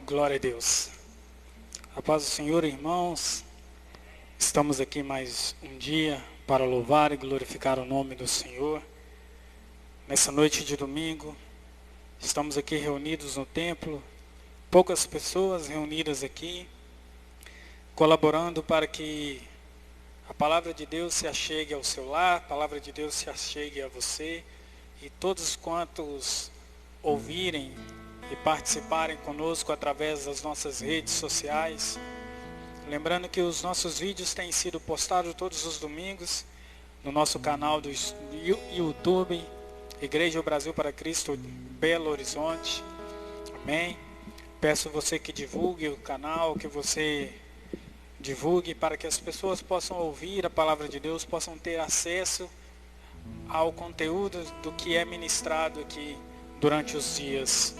Glória a Deus. A paz do Senhor, irmãos. Estamos aqui mais um dia para louvar e glorificar o nome do Senhor. Nessa noite de domingo, estamos aqui reunidos no templo, poucas pessoas reunidas aqui, colaborando para que a palavra de Deus se achegue ao seu lar, a palavra de Deus se achegue a você, e todos quantos ouvirem e participarem conosco através das nossas redes sociais. Lembrando que os nossos vídeos têm sido postados todos os domingos no nosso canal do YouTube, Igreja Brasil para Cristo, Belo Horizonte. Amém. Peço você que divulgue o canal, que você divulgue para que as pessoas possam ouvir a palavra de Deus, possam ter acesso ao conteúdo do que é ministrado aqui durante os dias.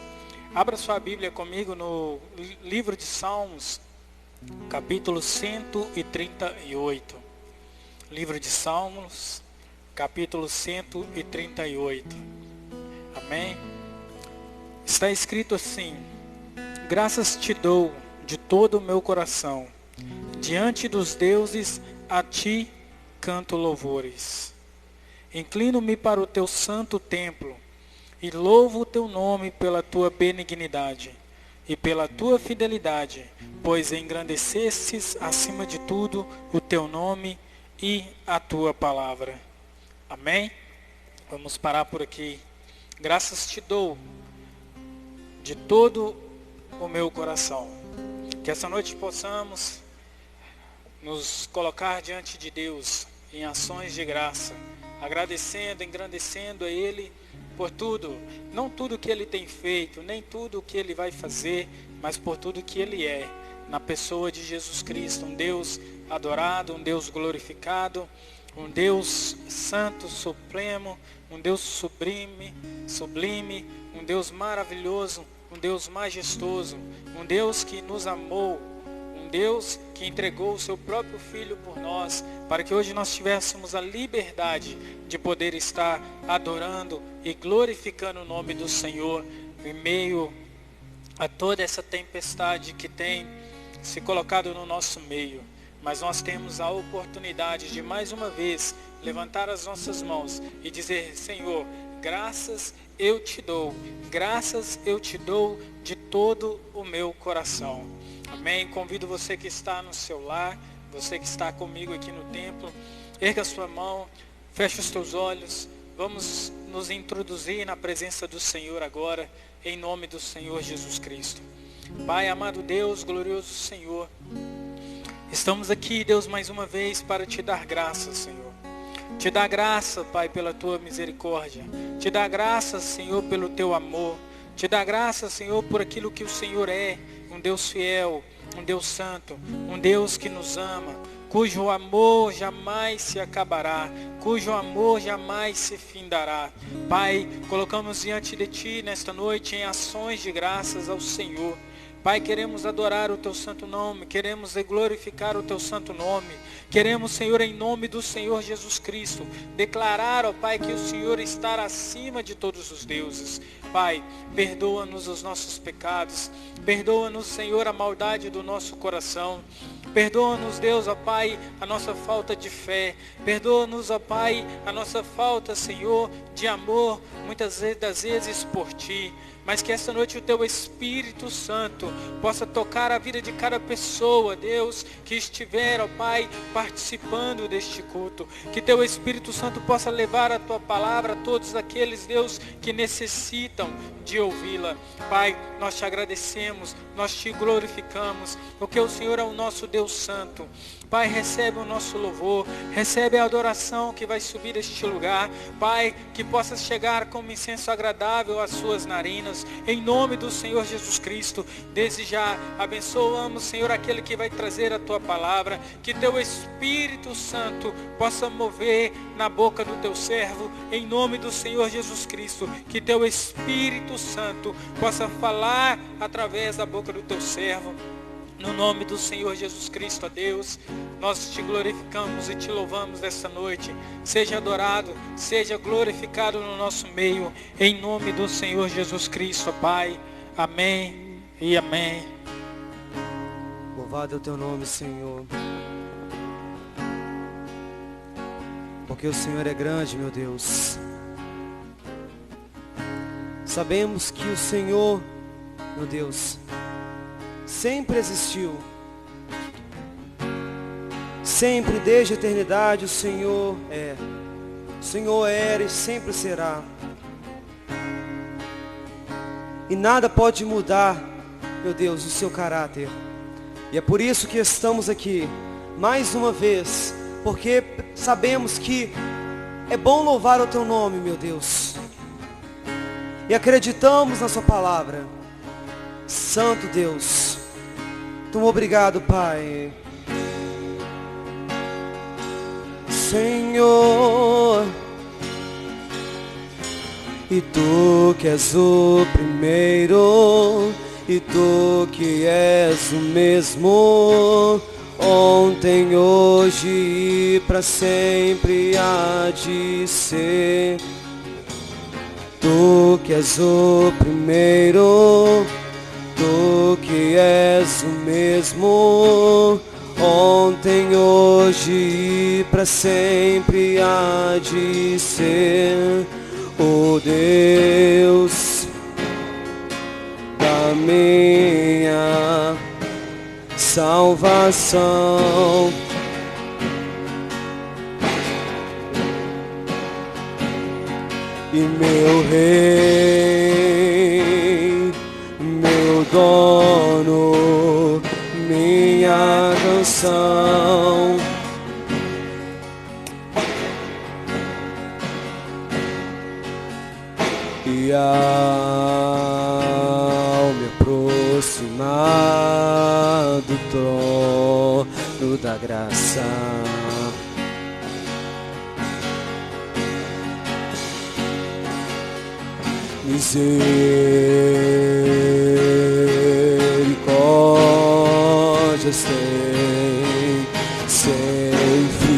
Abra sua Bíblia comigo no livro de Salmos, capítulo 138. Livro de Salmos, capítulo 138. Amém? Está escrito assim: graças te dou de todo o meu coração, diante dos deuses a ti canto louvores. Inclino-me para o teu santo templo, e louvo o teu nome pela tua benignidade e pela tua fidelidade, pois engrandecestes acima de tudo o teu nome e a tua palavra. Amém? Vamos parar por aqui. Graças te dou de todo o meu coração. Que essa noite possamos nos colocar diante de Deus em ações de graça, agradecendo, engrandecendo a Ele por tudo, não tudo que Ele tem feito, nem tudo o que Ele vai fazer, mas por tudo que Ele é, na pessoa de Jesus Cristo, um Deus adorado, um Deus glorificado, um Deus santo, supremo, um Deus sublime, um Deus maravilhoso, um Deus majestoso, um Deus que nos amou, um Deus que entregou o seu próprio Filho por nós, para que hoje nós tivéssemos a liberdade de poder estar adorando e glorificando o nome do Senhor em meio a toda essa tempestade que tem se colocado no nosso meio. Mas nós temos a oportunidade de mais uma vez levantar as nossas mãos e dizer: Senhor, graças eu te dou de todo o meu coração. Amém? Convido você que está no seu lar, você que está comigo aqui no templo, erga a sua mão, feche os teus olhos, vamos nos introduzir na presença do Senhor agora, em nome do Senhor Jesus Cristo. Pai, amado Deus, glorioso Senhor, estamos aqui, Deus, mais uma vez para te dar graça, Senhor. Te dar graça, Pai, pela tua misericórdia. Te dar graça, Senhor, pelo teu amor. Te dar graça, Senhor, por aquilo que o Senhor é, um Deus fiel, um Deus santo, um Deus que nos ama, cujo amor jamais se acabará, cujo amor jamais se findará. Pai, colocamos diante de Ti nesta noite em ações de graças ao Senhor. Pai, queremos adorar o Teu santo nome, queremos glorificar o Teu santo nome. Queremos, Senhor, em nome do Senhor Jesus Cristo, declarar, ó Pai, que o Senhor está acima de todos os deuses. Pai, perdoa-nos os nossos pecados, perdoa-nos, Senhor, a maldade do nosso coração. Perdoa-nos, Deus, ó Pai, a nossa falta de fé. Perdoa-nos, ó Pai, a nossa falta, Senhor, de amor, muitas das vezes por Ti. Mas que esta noite o Teu Espírito Santo possa tocar a vida de cada pessoa, Deus, que estiver, ó Pai, participando deste culto. Que Teu Espírito Santo possa levar a Tua palavra a todos aqueles, Deus, que necessitam de ouvi-la. Pai, nós Te agradecemos, nós Te glorificamos, porque o Senhor é o nosso Deus Santo. Pai, recebe o nosso louvor, recebe a adoração que vai subir deste lugar. Pai, que possa chegar como incenso agradável às suas narinas, em nome do Senhor Jesus Cristo. Desde já, abençoamos, Senhor, aquele que vai trazer a Tua palavra, que Teu Espírito Santo possa mover na boca do Teu servo, em nome do Senhor Jesus Cristo, que Teu Espírito Santo possa falar através da boca do Teu servo. No nome do Senhor Jesus Cristo, ó Deus, nós Te glorificamos e Te louvamos esta noite. Seja adorado, seja glorificado no nosso meio, em nome do Senhor Jesus Cristo, ó Pai. Amém e amém. Louvado é o teu nome, Senhor. Porque o Senhor é grande, meu Deus. Sabemos que o Senhor, meu Deus, sempre existiu. Sempre, desde a eternidade, o Senhor é. O Senhor era e sempre será. E nada pode mudar, meu Deus, o seu caráter. E é por isso que estamos aqui, mais uma vez, porque sabemos que é bom louvar o teu nome, meu Deus. E acreditamos na sua palavra. Santo Deus, muito obrigado, Pai. Senhor, e tu que és o primeiro, e tu que és o mesmo, ontem, hoje e para sempre há de ser. Tu que és o primeiro, tu que és o mesmo, ontem, hoje e para sempre há de ser. Oh Deus da minha salvação, e meu rei, meu dono, minha canção. E ao me aproximar do trono da graça, misericórdias tem sem fim.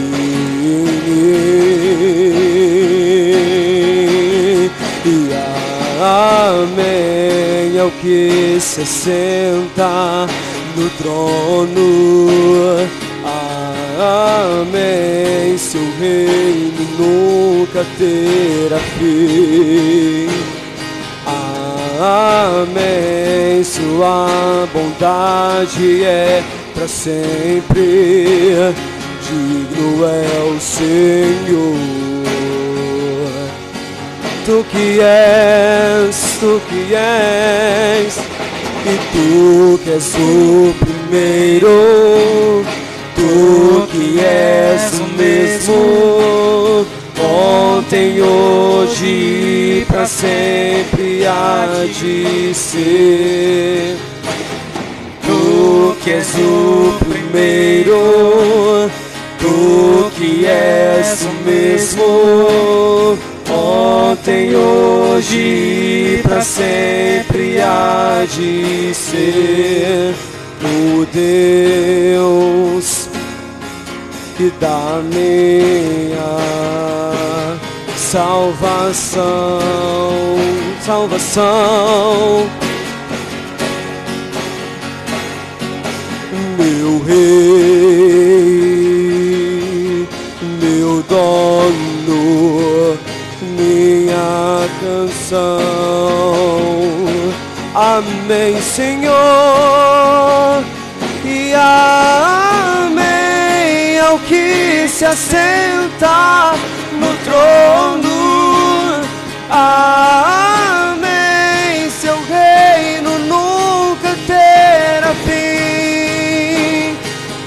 E amém ao que se assenta no trono. Amém, seu reino nunca terá fim. Amém, sua bondade é para sempre. Digno é o Senhor. Tu que és, e tu que és o primeiro, tu que és o mesmo, ontem, hoje e para sempre há de ser. Tu que és o primeiro, tu que és o mesmo, ontem, hoje e para sempre há de ser. O Deus que dá minha salvação, meu rei, meu dono, minha canção. Amém, Senhor, e amém ao que se assenta no trono. Amém, seu reino nunca terá fim.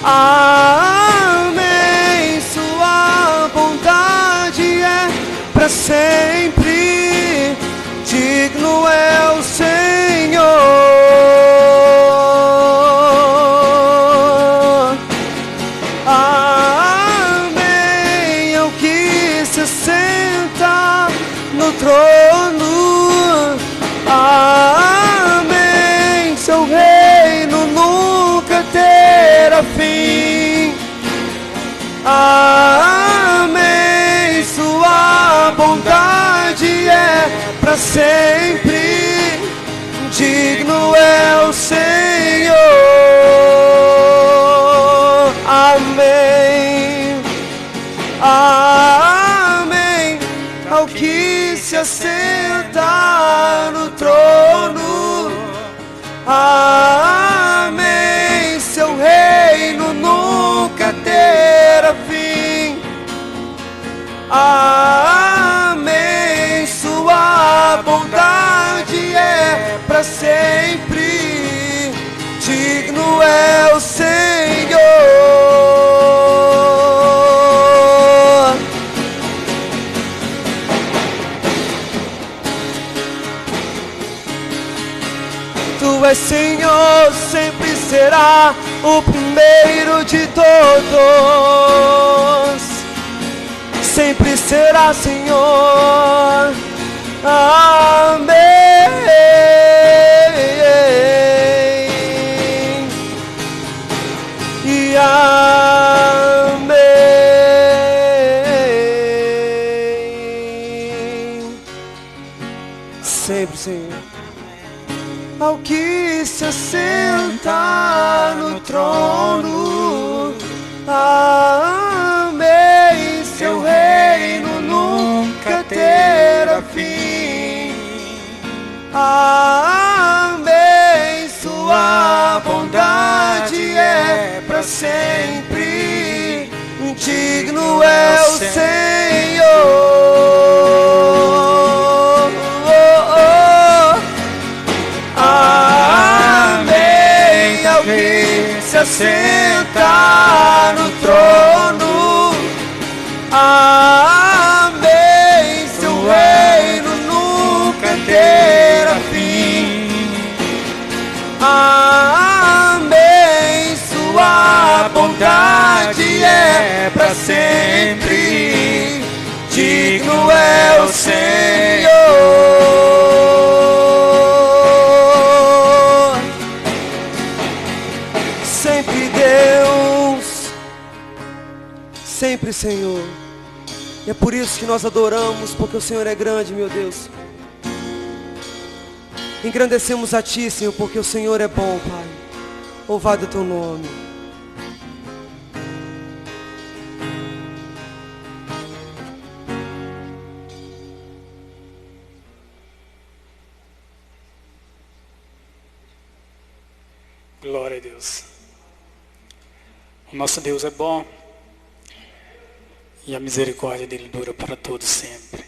Amém, sua bondade é para sempre. Digno é o Senhor. Amém ao que se senta no trono. Amém, seu reino nunca terá fim. Amém, sua bondade é para sempre. Digno é o Senhor. Amém. Seu reino nunca terá fim. Amém. Sua bondade é para sempre. Digno é o Senhor. Tu és Senhor, sempre será o primeiro de todos. Sempre será Senhor. Amém. E amém. Sempre, Senhor. Ao que se assenta no trono, amém. Seu reino nunca terá fim. Amém. Sua bondade é para sempre. Digno é o Senhor. Amém. Ao que se assenta no trono, amém. Seu reino nunca terá fim. Amém. Sua bondade é para sempre. Digno é o Senhor. Sempre Deus, sempre Senhor. E é por isso que nós adoramos, porque o Senhor é grande, meu Deus. Engrandecemos a Ti, Senhor, porque o Senhor é bom, Pai. Louvado é Teu nome. Glória a Deus. O nosso Deus é bom e a misericórdia dele dura para todos sempre.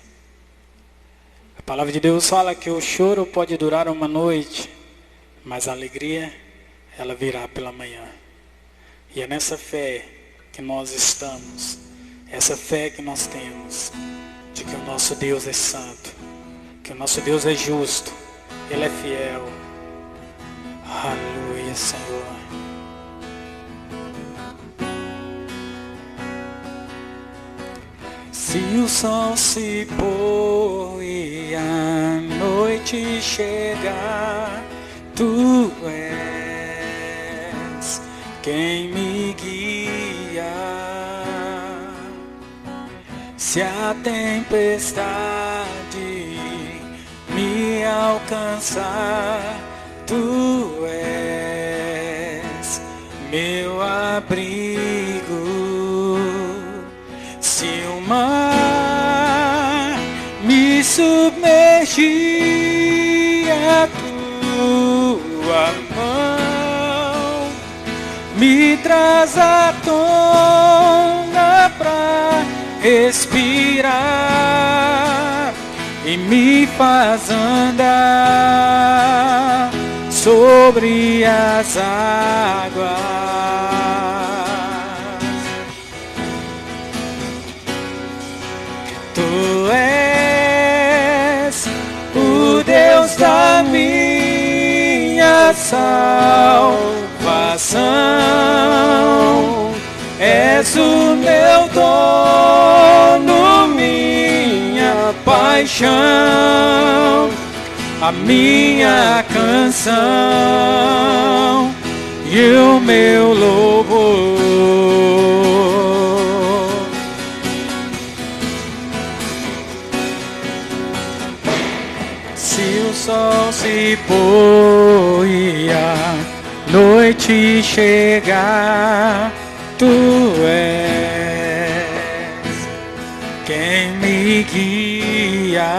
A palavra de Deus fala que o choro pode durar uma noite, mas a alegria, ela virá pela manhã. E é nessa fé que nós estamos, essa fé que nós temos, de que o nosso Deus é santo, que o nosso Deus é justo, Ele é fiel. Aleluia, Senhor. Se o sol se pôr e a noite chegar, Tu és quem me guia. Se a tempestade me alcançar, Tu és meu abrigo. Se o mar me submergir, a Tua mão me traz à tona pra respirar e me faz andar sobre as águas. Tu és o Deus da minha salvação. És o meu dono, minha paixão, a minha canção e o meu louvor. Se o sol se pôr e a noite chegar, Tu és quem me guia.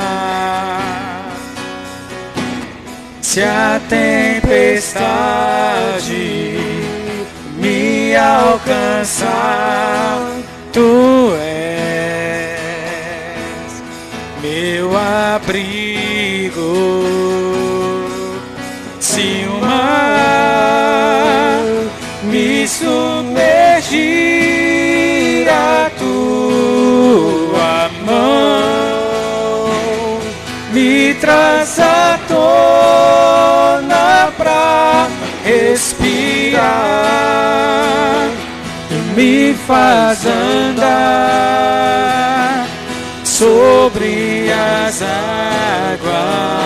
se a tempestade me alcançar, tu és meu abrigo. Se o mar me submergir, a tua mão me traz à tona pra respirar e me faz andar sobre as águas.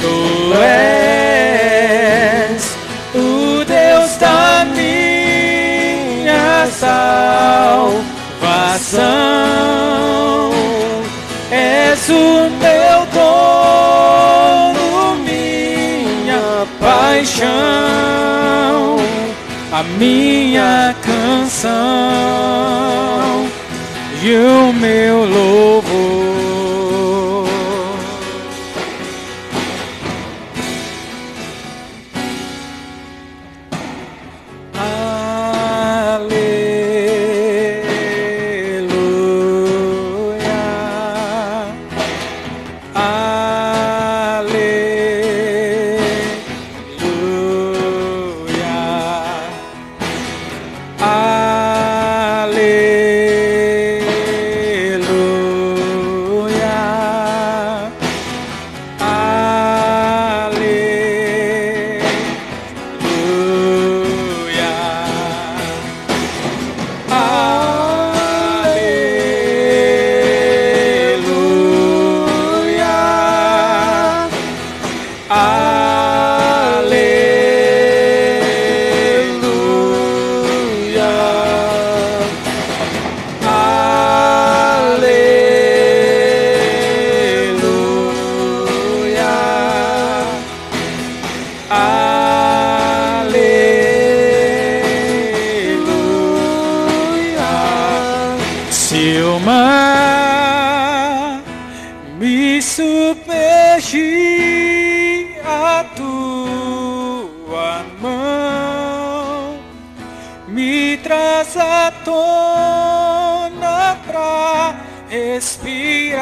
Tu és o Deus da minha salvação, és o meu dono, minha paixão, a minha canção e o meu louvor.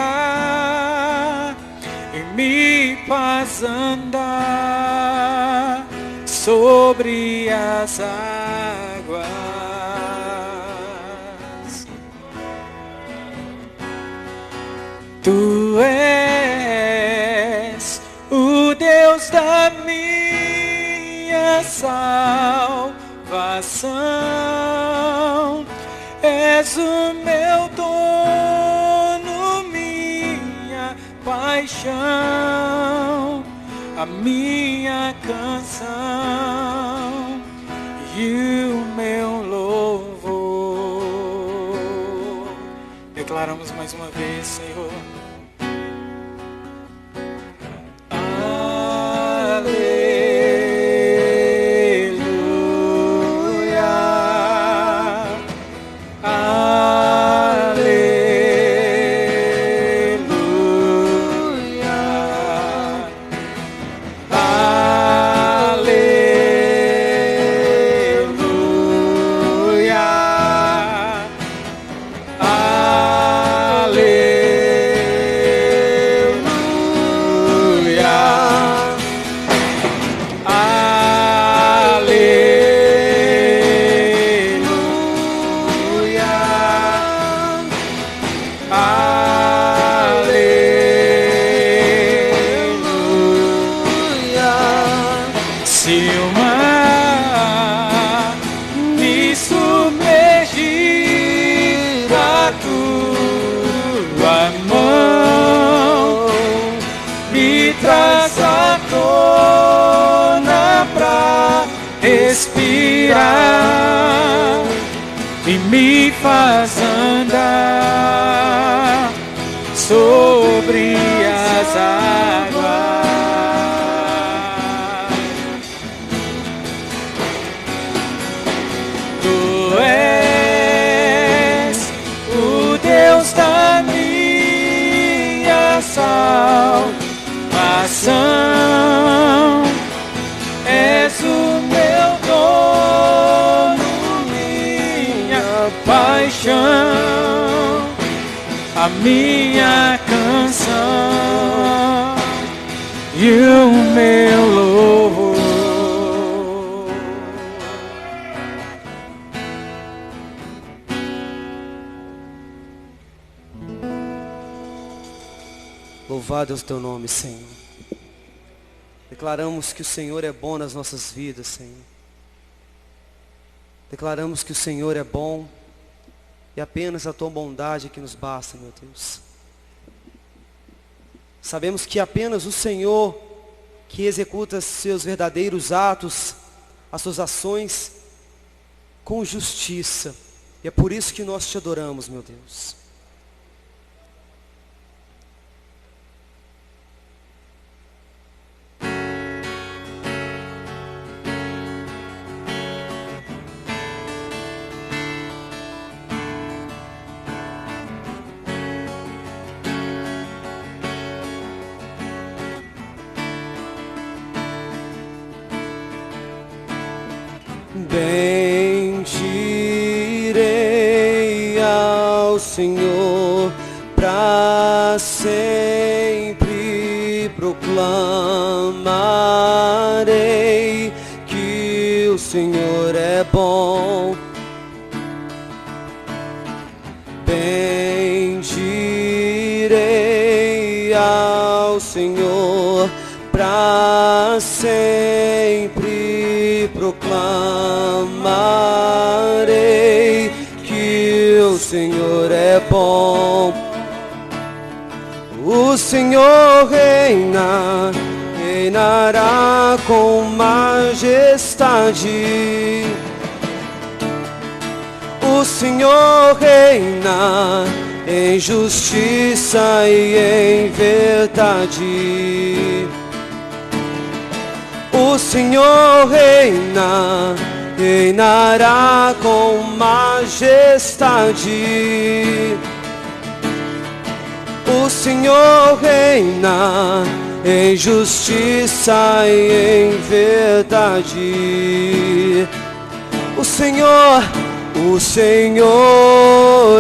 Respirar e me faz andar sobre as águas. Tu és o Deus da minha salvação, és o meu dono, minha paixão, a minha canção e o meu louvor. Declaramos mais uma vez, Senhor. Respirar e me faz andar sobre as águas. Tu és o Deus da minha minha canção e o meu louvor. Louvado é o teu nome, Senhor. Declaramos que o Senhor é bom nas nossas vidas, Senhor. Declaramos que o Senhor é bom e apenas a tua bondade é que nos basta, meu Deus. Sabemos que apenas o Senhor que executa seus verdadeiros atos, as suas ações com justiça. E é por isso que nós te adoramos, meu Deus. Bendirei ao Senhor para sempre, proclamarei que o Senhor é bom. Bendirei ao Senhor para sempre, proclamarei que o Senhor é bom. O Senhor reina, reinará com majestade. O Senhor reina em justiça e em verdade. O Senhor reina, reinará com majestade. O Senhor reina em justiça e em verdade. O Senhor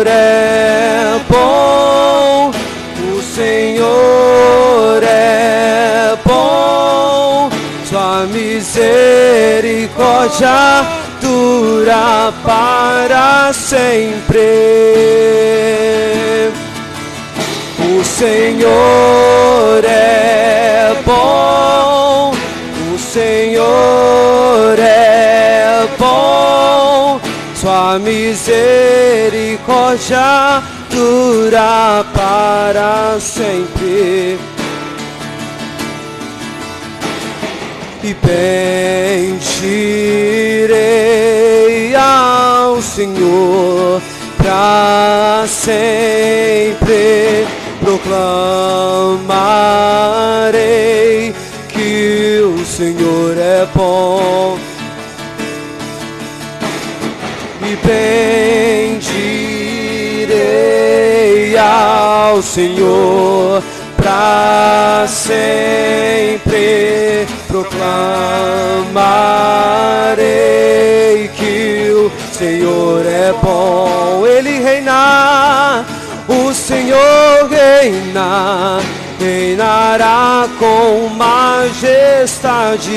é bom. O Senhor é bom. Sua misericórdia dura para sempre. O Senhor é bom. O Senhor é bom. Sua misericórdia dura para sempre. E bendirei ao Senhor para sempre, proclamarei que o Senhor é bom. E bendirei ao Senhor para sempre, proclamarei que o Senhor é bom. Ele reina, o Senhor reina, reinará com majestade.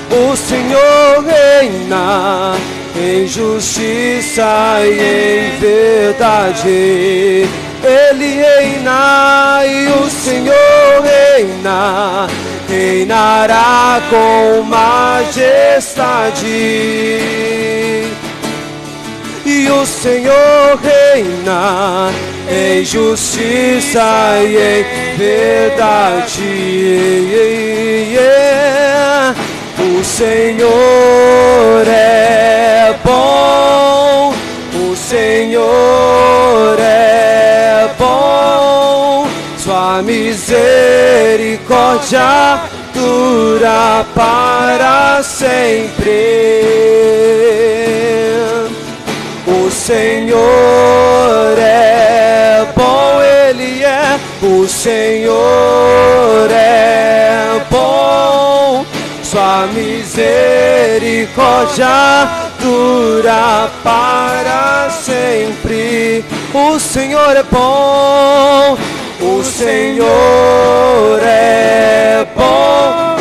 O Senhor reina em justiça e em verdade. Ele reina e o Senhor reina, reinará com majestade. E o Senhor reina em justiça e em verdade. O Senhor é bom. O Senhor é bom. Sua misericórdia dura para sempre. O Senhor é bom, Ele é. O Senhor é bom. Sua misericórdia dura para sempre. O Senhor é bom, o Senhor é bom,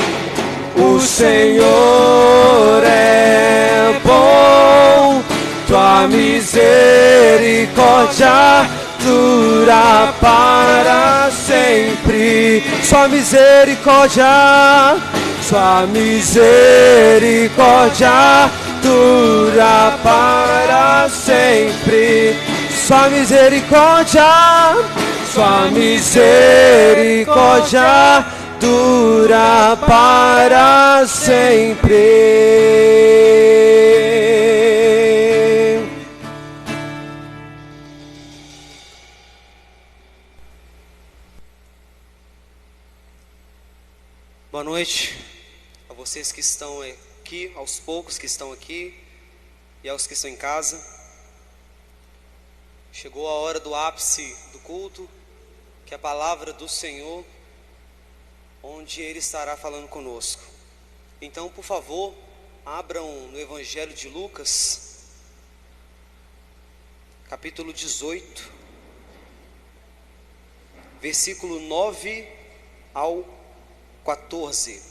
o Senhor é bom. Tua misericórdia dura para sempre. Sua misericórdia, sua misericórdia dura para sempre. Sua misericórdia, sua misericórdia dura para sempre. Boa noite a vocês que estão aqui, aos poucos que estão aqui e aos que estão em casa. Chegou a hora do ápice do culto, que é a palavra do Senhor, onde Ele estará falando conosco. Então, por favor, abram no Evangelho de Lucas, capítulo 18, versículo 9 ao 14.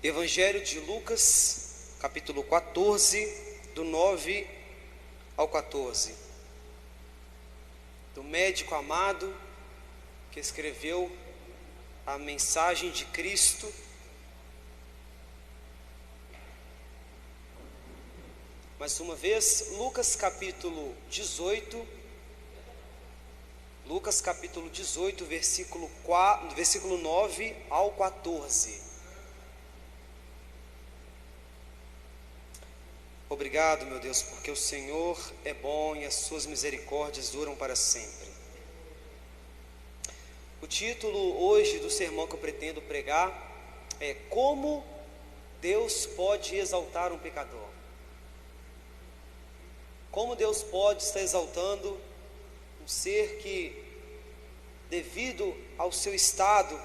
Evangelho de Lucas, capítulo 14, do 9 ao 14. Do médico amado que escreveu a mensagem de Cristo. Mais uma vez, Lucas capítulo 18, versículo 9 ao 14. Obrigado, meu Deus, porque o Senhor é bom e as suas misericórdias duram para sempre. O título hoje do sermão que eu pretendo pregar é Como Deus pode exaltar um pecador. Como Deus pode estar exaltando um ser que, devido ao seu estado,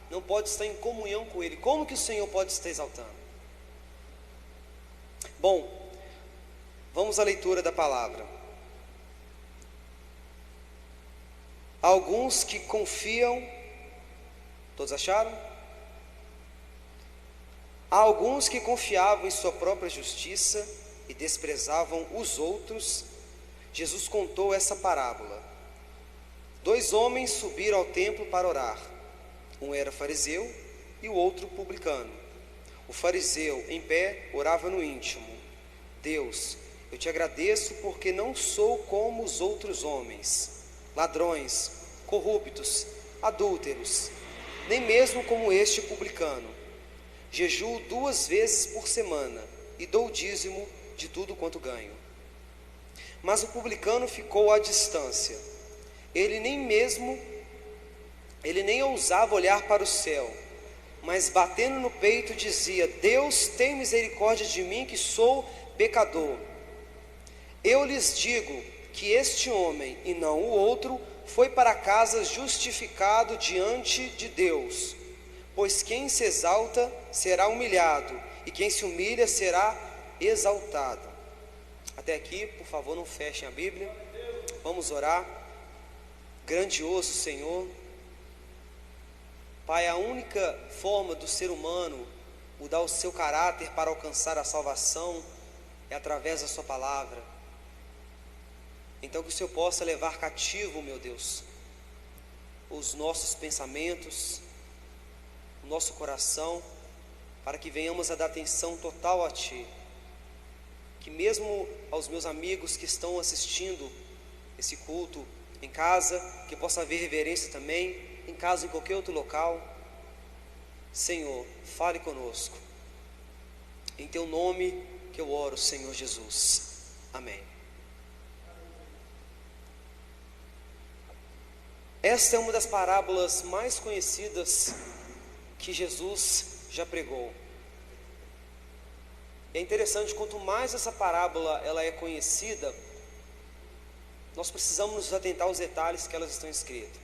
não pode estar em comunhão com Ele. Como que o Senhor pode estar exaltando? Bom, vamos à leitura da palavra. Alguns que confiam, todos acharam? Há alguns que confiavam em sua própria justiça e desprezavam os outros. Jesus contou essa parábola. 2 homens subiram ao templo para orar. Um era fariseu e o outro publicano. O fariseu, em pé, orava no íntimo: Deus, eu te agradeço porque não sou como os outros homens, ladrões, corruptos, adúlteros, nem mesmo como este publicano. Jejuo 2 vezes por semana e dou o dízimo de tudo quanto ganho. Mas o publicano ficou à distância. Ele nem ousava olhar para o céu, mas batendo no peito dizia: Deus, tem misericórdia de mim, que sou pecador. Eu lhes digo que este homem, e não o outro, foi para casa justificado diante de Deus. Pois quem se exalta será humilhado, e quem se humilha será exaltado. Até aqui, por favor, não fechem a Bíblia. Vamos orar. Grandioso Senhor, Pai, a única forma do ser humano mudar o seu caráter para alcançar a salvação é através da sua palavra. Então que o Senhor possa levar cativo, meu Deus, os nossos pensamentos, o nosso coração, para que venhamos a dar atenção total a Ti. Que mesmo aos meus amigos que estão assistindo esse culto em casa, que possa haver reverência também, em casa, em qualquer outro local. Senhor, fale conosco. Em Teu nome que eu oro, Senhor Jesus. Amém. Esta é uma das parábolas mais conhecidas que Jesus já pregou. É interessante, quanto mais essa parábola ela é conhecida, nós precisamos nos atentar aos detalhes que elas estão escritas.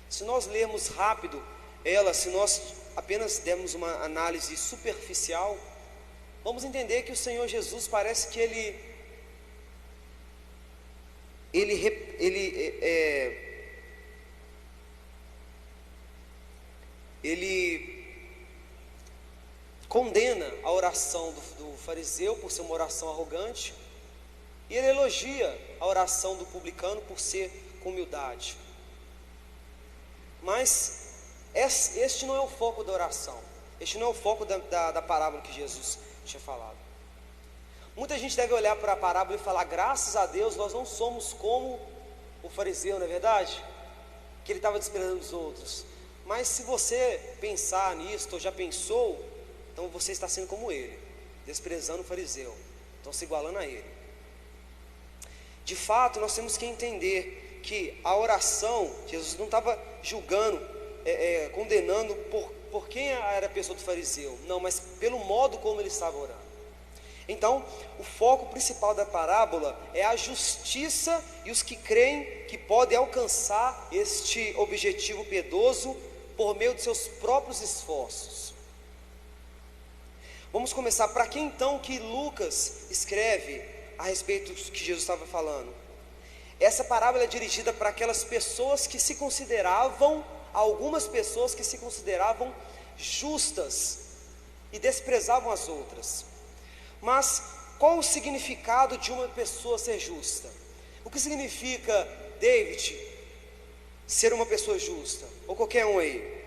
Se nós lermos rápido ela, se nós apenas dermos uma análise superficial, vamos entender que o Senhor Jesus parece que ele condena a oração do fariseu por ser uma oração arrogante, e ele elogia a oração do publicano por ser com humildade. Mas este não é o foco da oração, este não é o foco da parábola que Jesus tinha falado. Muita gente deve olhar para a parábola e falar: graças a Deus nós não somos como o fariseu, não é verdade? Que ele estava desprezando os outros. Mas se você pensar nisso, ou já pensou, então você está sendo como ele, desprezando o fariseu, então se igualando a ele. De fato, nós temos que entender que a oração, Jesus não estava julgando, condenando por quem era a pessoa do fariseu, não, mas pelo modo como ele estava orando. Então, o foco principal da parábola é a justiça e os que creem que podem alcançar este objetivo piedoso por meio de seus próprios esforços. Vamos começar. Para quem então que Lucas escreve a respeito do que Jesus estava falando? Essa parábola é dirigida para aquelas pessoas que se consideravam, algumas pessoas que se consideravam justas e desprezavam as outras. Mas qual o significado de uma pessoa ser justa? O que significa, David, ser uma pessoa justa? Ou qualquer um aí?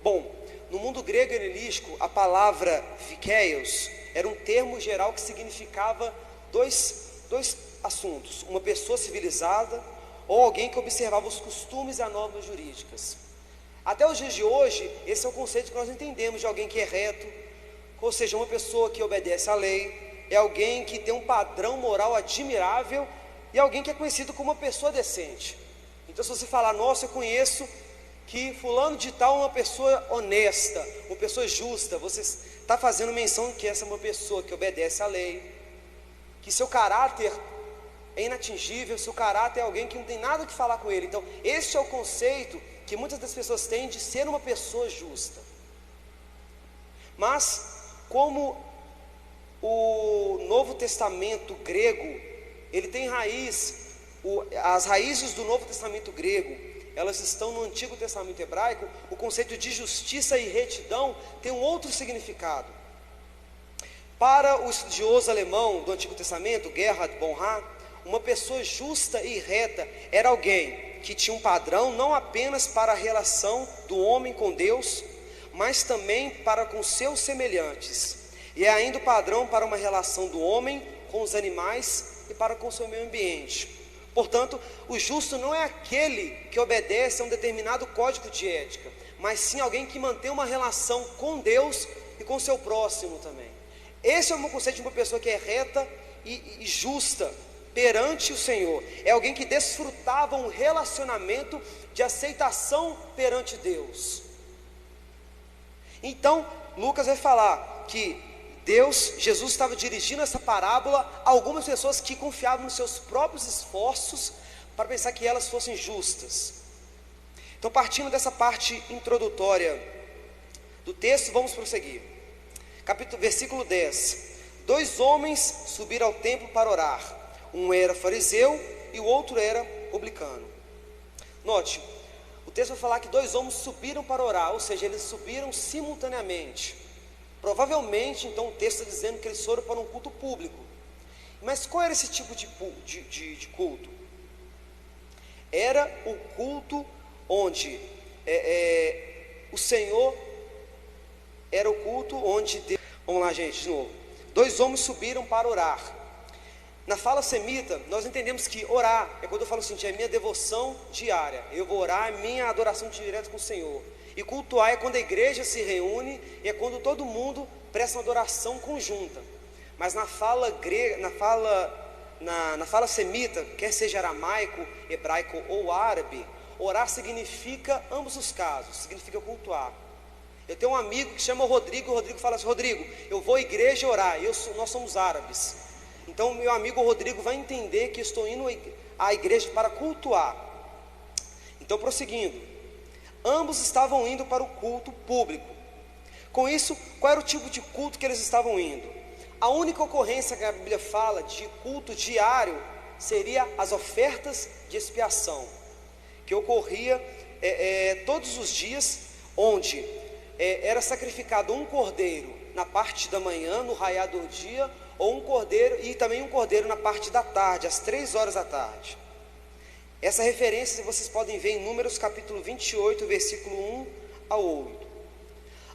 Bom, no mundo grego helenístico, a palavra vikeios era um termo geral que significava dois assuntos: uma pessoa civilizada ou alguém que observava os costumes e as normas jurídicas. Até os dias de hoje, esse é o conceito que nós entendemos de alguém que é reto, ou seja, uma pessoa que obedece à lei, é alguém que tem um padrão moral admirável e alguém que é conhecido como uma pessoa decente. Então, se você falar: nossa, eu conheço que fulano de tal é uma pessoa honesta, uma pessoa justa, você está fazendo menção que essa é uma pessoa que obedece à lei, que seu caráter é inatingível, seu caráter é alguém que não tem nada que falar com ele. Então, este é o conceito que muitas das pessoas têm de ser uma pessoa justa. Mas, como o Novo Testamento grego, ele tem as raízes do Novo Testamento grego, elas estão no Antigo Testamento hebraico, o conceito de justiça e retidão tem um outro significado. Para o estudioso alemão do Antigo Testamento, Gerhard Bonhar, uma pessoa justa e reta era alguém que tinha um padrão não apenas para a relação do homem com Deus, mas também para com seus semelhantes, e é ainda o padrão para uma relação do homem com os animais e para com o seu meio ambiente. Portanto, o justo não é aquele que obedece a um determinado código de ética, mas sim alguém que mantém uma relação com Deus e com seu próximo também. Esse é o conceito de uma pessoa que é reta e justa perante o Senhor. É alguém que desfrutava um relacionamento de aceitação perante Deus. Então, Lucas vai falar que Jesus estava dirigindo essa parábola a algumas pessoas que confiavam nos seus próprios esforços para pensar que elas fossem justas. Então, partindo dessa parte introdutória do texto, vamos prosseguir. Versículo 10: 2 homens subiram ao templo para orar. Um era fariseu e o outro era publicano. Note, o texto vai falar que 2 homens subiram para orar, ou seja, eles subiram simultaneamente. Provavelmente, então, o texto está dizendo que eles foram para um culto público. Mas qual era esse tipo de culto? Era o culto onde o Senhor, era o culto onde Deus... Vamos lá, gente, de novo. 2 homens subiram para orar. Na fala semita, nós entendemos que orar é quando eu falo assim: é minha devoção diária, eu vou orar, é minha adoração direta com o Senhor. E cultuar é quando a igreja se reúne, e é quando todo mundo presta uma adoração conjunta. Mas na fala grega, na fala semita, quer seja aramaico, hebraico ou árabe, orar significa ambos os casos, significa cultuar. Eu tenho um amigo que chama Rodrigo, o Rodrigo fala assim: Rodrigo, eu vou à igreja orar, nós somos árabes. Então meu amigo Rodrigo vai entender que eu estou indo à igreja para cultuar. Então, prosseguindo, ambos estavam indo para o culto público. Com isso, qual era o tipo de culto que eles estavam indo? a única ocorrência que a Bíblia fala de culto diário seria as ofertas de expiação, que ocorria todos os dias, onde era sacrificado um cordeiro na parte da manhã, no raiar do dia, ou um cordeiro, e também um cordeiro na parte da tarde, às 3 horas da tarde. Essa referência vocês podem ver em Números capítulo 28, versículo 1 a 8.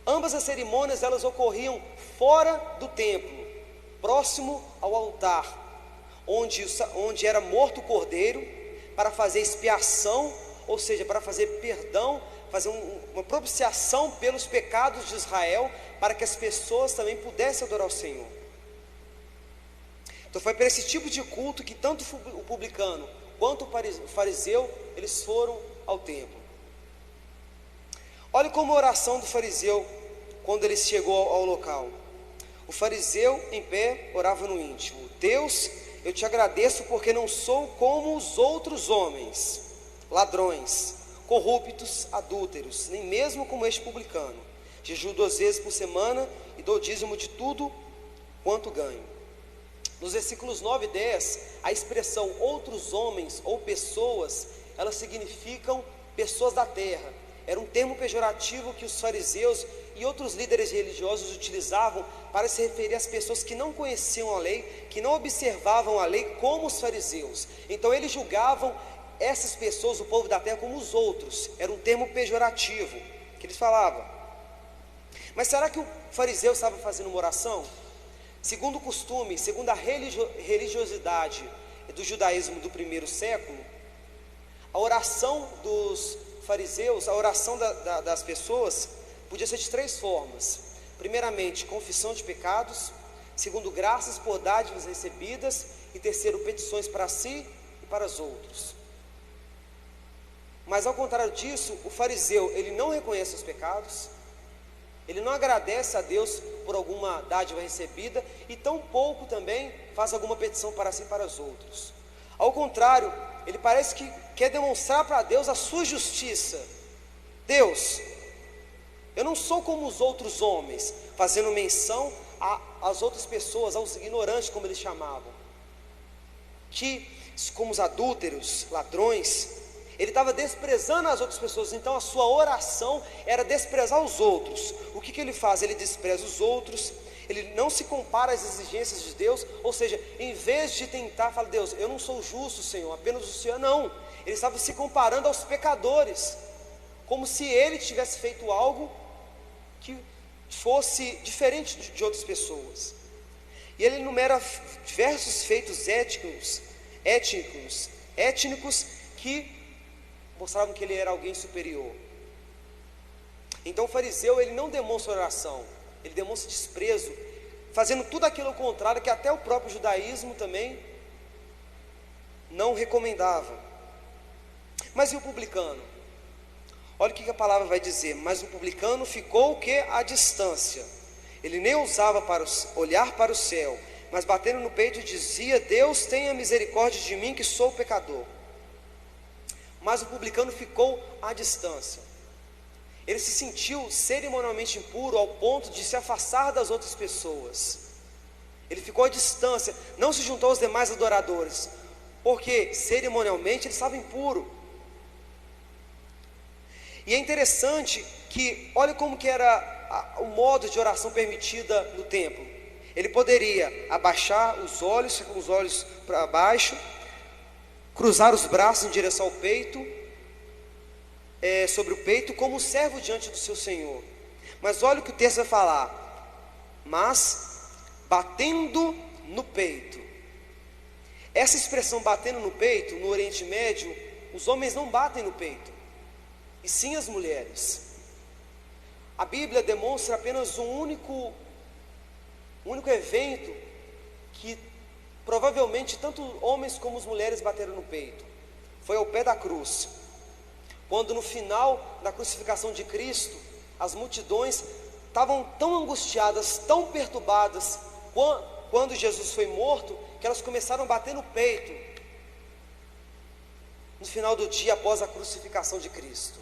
Ambas as cerimônias, elas ocorriam fora do templo, próximo ao altar, onde era morto o cordeiro, para fazer expiação, ou seja, para fazer perdão, fazer uma propiciação pelos pecados de Israel, para que as pessoas também pudessem adorar o Senhor. Então foi para esse tipo de culto que tanto o publicano quanto o fariseu, eles foram ao templo. Olha como a oração do fariseu, quando ele chegou ao local. O fariseu em pé orava no íntimo: Deus, eu te agradeço porque não sou como os outros homens, ladrões, corruptos, adúlteros, nem mesmo como este publicano. Jejuo 2 vezes por semana e dou dízimo de tudo quanto ganho. Nos versículos 9 e 10, a expressão outros homens ou pessoas, elas significam pessoas da terra. Era um termo pejorativo que os fariseus e outros líderes religiosos utilizavam para se referir às pessoas que não conheciam a lei, que não observavam a lei como os fariseus. Então eles julgavam essas pessoas, o povo da terra, como os outros. Era um termo pejorativo que eles falavam. Mas será que o fariseu estava fazendo uma oração? Segundo o costume, segundo a religiosidade do judaísmo do primeiro século, a oração dos fariseus, a oração das pessoas, podia ser de 3 formas. Primeiramente, confissão de pecados. Segundo, graças por dádivas recebidas. E terceiro, petições para si e para os outros. Mas ao contrário disso, o fariseu, ele não reconhece os pecados, ele não agradece a Deus por alguma dádiva recebida, e tampouco também faz alguma petição para si e para os outros. Ao contrário, ele parece que quer demonstrar para Deus a sua justiça. Deus, eu não sou como os outros homens, fazendo menção às outras pessoas, aos ignorantes, como eles chamavam, que como os adúlteros, ladrões. Ele estava desprezando as outras pessoas. Então a sua oração era desprezar os outros. O que ele faz? Ele despreza os outros, ele não se compara às exigências de Deus. Ou seja, em vez de tentar falar: Deus, eu não sou justo, Senhor, apenas o Senhor. Não, ele estava se comparando aos pecadores, como se ele tivesse feito algo que fosse diferente de outras pessoas. E ele enumera diversos feitos étnicos que mostravam que ele era alguém superior. Então o fariseu, ele não demonstra oração, ele demonstra desprezo, fazendo tudo aquilo ao contrário que até o próprio judaísmo também não recomendava. Mas e o publicano? Olha o que a palavra vai dizer: mas o publicano ficou o que? À distância. Ele nem ousava olhar para o céu, mas batendo no peito dizia: Deus, tenha misericórdia de mim, que sou pecador. Mas o publicano ficou à distância. Ele se sentiu cerimonialmente impuro ao ponto de se afastar das outras pessoas. Ele ficou à distância, não se juntou aos demais adoradores, porque cerimonialmente ele estava impuro. E é interessante que, olha como que era o modo de oração permitida no templo. Ele poderia abaixar os olhos, com os olhos para baixo, cruzar os braços em direção ao peito, sobre o peito, como um servo diante do seu Senhor. Mas olha o que o texto vai falar: mas batendo no peito. Essa expressão batendo no peito, no Oriente Médio, os homens não batem no peito, e sim as mulheres. A Bíblia demonstra apenas um único evento que provavelmente tanto homens como as mulheres bateram no peito. Foi ao pé da cruz, quando no final da crucificação de Cristo, as multidões estavam tão angustiadas, tão perturbadas quando Jesus foi morto, que elas começaram a bater no peito no final do dia após a crucificação de Cristo.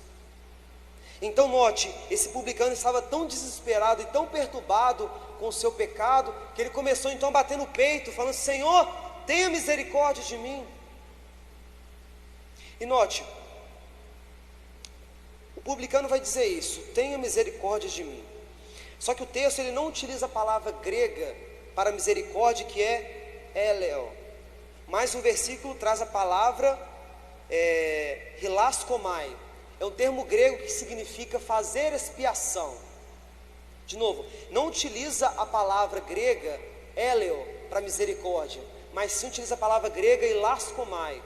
Então note, esse publicano estava tão desesperado e tão perturbado com o seu pecado, que ele começou então a bater no peito, falando: Senhor, tenha misericórdia de mim. E note, o publicano vai dizer isso: tenha misericórdia de mim. Só que o texto ele não utiliza a palavra grega para misericórdia, que é eleo, mas o versículo traz a palavra hilaskomai. É um termo grego que significa fazer expiação. De novo, não utiliza a palavra grega eleo para misericórdia, mas sim utiliza a palavra grega hilaskomai,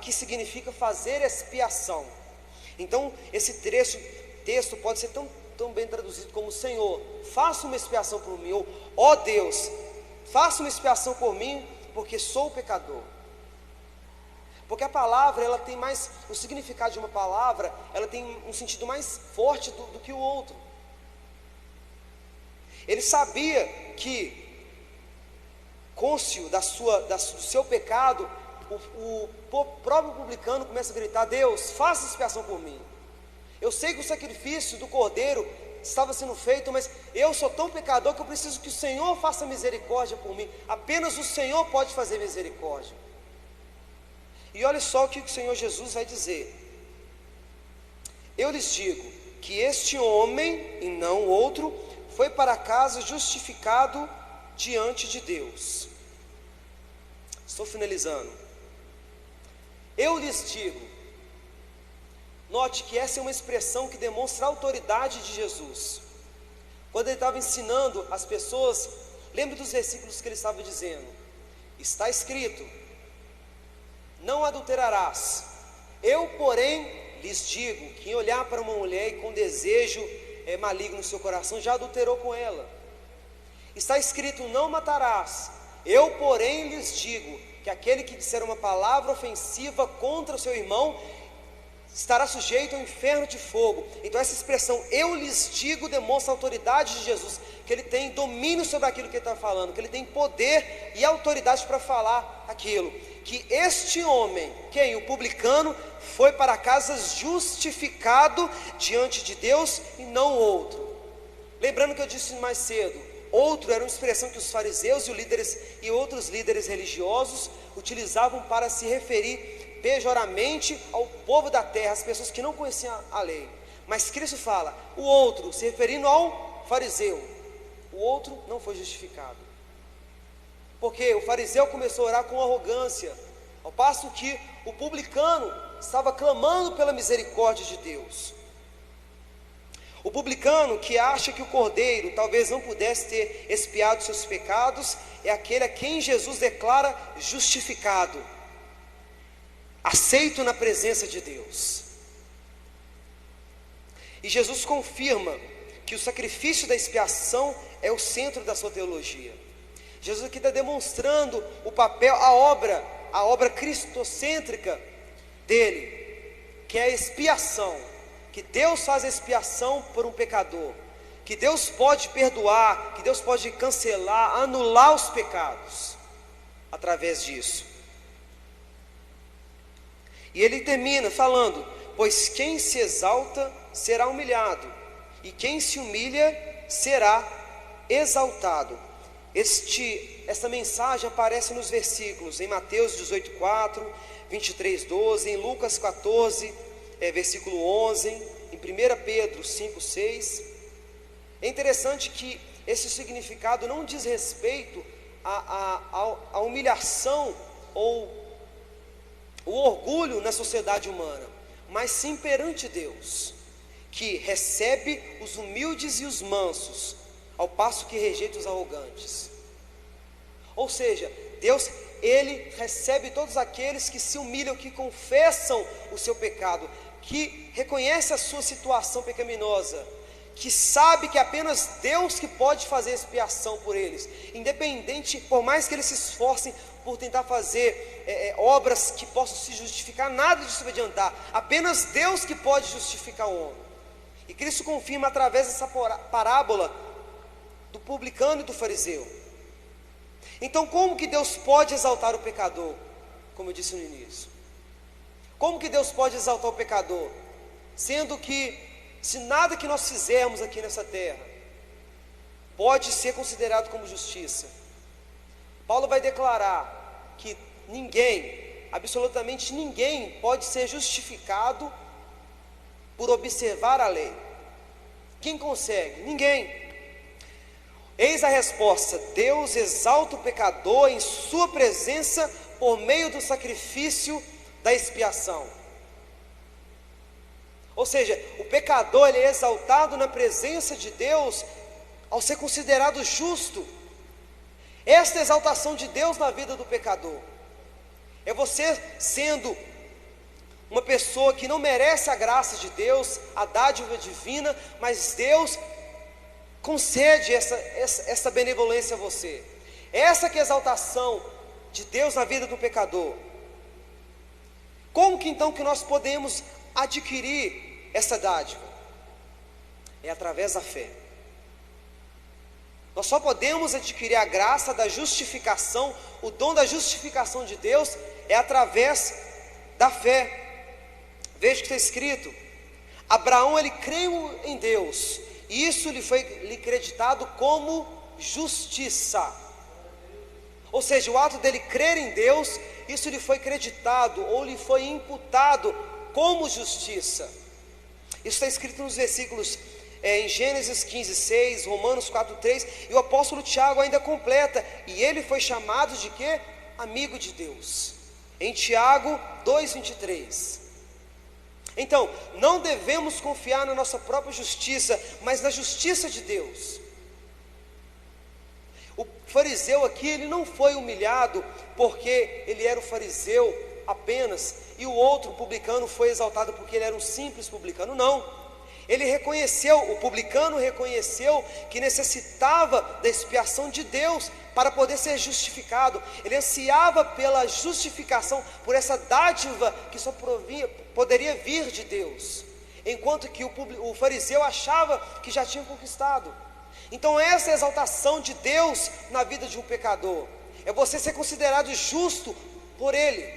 que significa fazer expiação. Então esse texto pode ser tão bem traduzido como: Senhor, faça uma expiação por mim, ou ó Deus, faça uma expiação por mim, porque sou pecador. Porque a palavra, ela tem mais, o significado de uma palavra, ela tem um sentido mais forte do que o outro. Ele sabia que, cônscio do seu pecado, o próprio publicano começa a gritar: Deus, faça expiação por mim. Eu sei que o sacrifício do cordeiro estava sendo feito, mas eu sou tão pecador que eu preciso que o Senhor faça misericórdia por mim. Apenas o Senhor pode fazer misericórdia. E olha só o que o Senhor Jesus vai dizer: eu lhes digo que este homem, e não outro, foi para casa justificado diante de Deus. Estou finalizando. Eu lhes digo. Note que essa é uma expressão que demonstra a autoridade de Jesus. Quando ele estava ensinando as pessoas, lembre dos versículos que ele estava dizendo: está escrito, não adulterarás. Eu, porém, lhes digo, quem olhar para uma mulher e com desejo maligno no seu coração, já adulterou com ela. Está escrito, não matarás. Eu, porém, lhes digo, que aquele que disser uma palavra ofensiva contra o seu irmão, estará sujeito ao inferno de fogo. Então essa expressão, eu lhes digo, demonstra a autoridade de Jesus, que ele tem domínio sobre aquilo que ele está falando, que ele tem poder e autoridade para falar aquilo. Que este homem, quem? O publicano, foi para casa justificado diante de Deus e não outro. Lembrando que eu disse mais cedo, outro era uma expressão que os fariseus e outros líderes religiosos utilizavam para se referir pejoramente ao povo da terra, as pessoas que não conheciam a lei. Mas Cristo fala, o outro, se referindo ao fariseu, o outro não foi justificado. Porque o fariseu começou a orar com arrogância, ao passo que o publicano estava clamando pela misericórdia de Deus. O publicano que acha que o cordeiro talvez não pudesse ter expiado seus pecados, é aquele a quem Jesus declara justificado, aceito na presença de Deus. E Jesus confirma que o sacrifício da expiação é o centro da sua teologia. Jesus aqui está demonstrando o papel, a obra cristocêntrica dele, que é a expiação, que Deus faz a expiação por um pecador, que Deus pode perdoar, que Deus pode cancelar, anular os pecados através disso. E ele termina falando, pois quem se exalta será humilhado, e quem se humilha será exaltado. Essa mensagem aparece nos versículos, em Mateus 18:4, 23:12, em Lucas 14, versículo 11, em 1 Pedro 5:6. É interessante que esse significado não diz respeito à humilhação ou o orgulho na sociedade humana, mas sim perante Deus, que recebe os humildes e os mansos, ao passo que rejeita os arrogantes. Ou seja, Deus, Ele recebe todos aqueles que se humilham, que confessam o seu pecado, que reconhece a sua situação pecaminosa, que sabe que é apenas Deus que pode fazer expiação por eles, independente, por mais que eles se esforcem por tentar fazer obras que possam se justificar, nada disso vai adiantar, apenas Deus que pode justificar o homem. E Cristo confirma através dessa parábola do publicano e do fariseu. Então como que Deus pode exaltar o pecador? Como eu disse no início, como que Deus pode exaltar o pecador? Sendo que se nada que nós fizermos aqui nessa terra pode ser considerado como justiça, Paulo vai declarar que ninguém, absolutamente ninguém, pode ser justificado por observar a lei. Quem consegue? Ninguém. Eis a resposta: Deus exalta o pecador em sua presença por meio do sacrifício da expiação. Ou seja, o pecador ele é exaltado na presença de Deus ao ser considerado justo. Esta exaltação de Deus na vida do pecador é você sendo uma pessoa que não merece a graça de Deus, a dádiva divina, mas Deus concede essa benevolência a você. Essa que é a exaltação de Deus na vida do pecador. Como que então que nós podemos adquirir essa dádiva? É através da fé. Nós só podemos adquirir a graça da justificação, o dom da justificação de Deus é através da fé. Veja o que está escrito: Abraão ele creu em Deus, e isso lhe foi creditado como justiça. Ou seja, o ato dele crer em Deus, isso lhe foi creditado ou lhe foi imputado como justiça. Isso está escrito nos versículos em Gênesis 15:6, Romanos 4:3, e o apóstolo Tiago ainda completa: e ele foi chamado de quê? Amigo de Deus, em Tiago 2:23. Então, não devemos confiar na nossa própria justiça, mas na justiça de Deus. O fariseu aqui, ele não foi humilhado porque ele era o fariseu apenas, e o outro publicano foi exaltado porque ele era um simples publicano. Não. Ele reconheceu, o publicano reconheceu que necessitava da expiação de Deus para poder ser justificado. Ele ansiava pela justificação, por essa dádiva que só poderia vir de Deus, enquanto que o fariseu achava que já tinha conquistado. Então essa é a exaltação de Deus na vida de um pecador, é você ser considerado justo por Ele.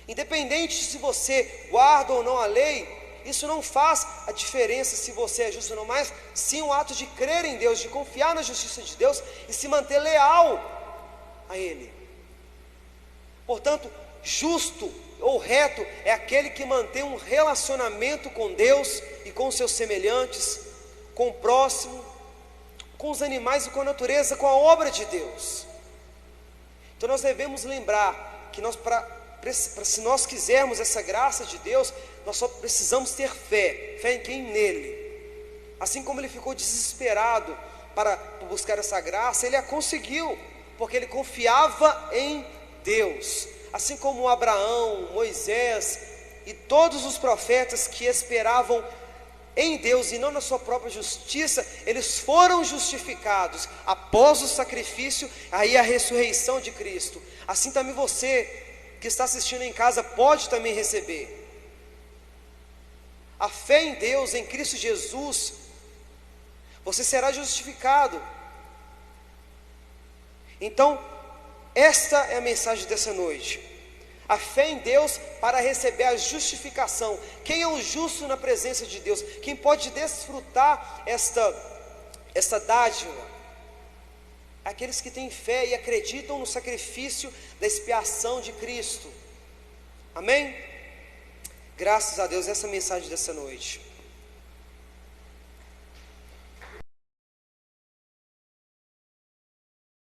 Independente se você guarda ou não a lei, isso não faz a diferença se você é justo ou não, mas sim o ato de crer em Deus, de confiar na justiça de Deus e se manter leal a Ele. Portanto, justo ou reto é aquele que mantém um relacionamento com Deus e com os seus semelhantes, com o próximo, com os animais e com a natureza, com a obra de Deus. Então nós devemos lembrar que se nós quisermos essa graça de Deus, nós só precisamos ter fé. Fé em quem? Nele. Assim como ele ficou desesperado para buscar essa graça, ele a conseguiu, porque ele confiava em Deus. Assim como Abraão, Moisés e todos os profetas que esperavam em Deus e não na sua própria justiça, eles foram justificados após o sacrifício, aí a ressurreição de Cristo. Assim também você que está assistindo em casa pode também receber. A fé em Deus, em Cristo Jesus, você será justificado. Então, esta é a mensagem dessa noite. A fé em Deus para receber a justificação. Quem é o justo na presença de Deus? Quem pode desfrutar esta dádiva? Aqueles que têm fé e acreditam no sacrifício da expiação de Cristo. Amém? Graças a Deus, essa é a mensagem dessa noite.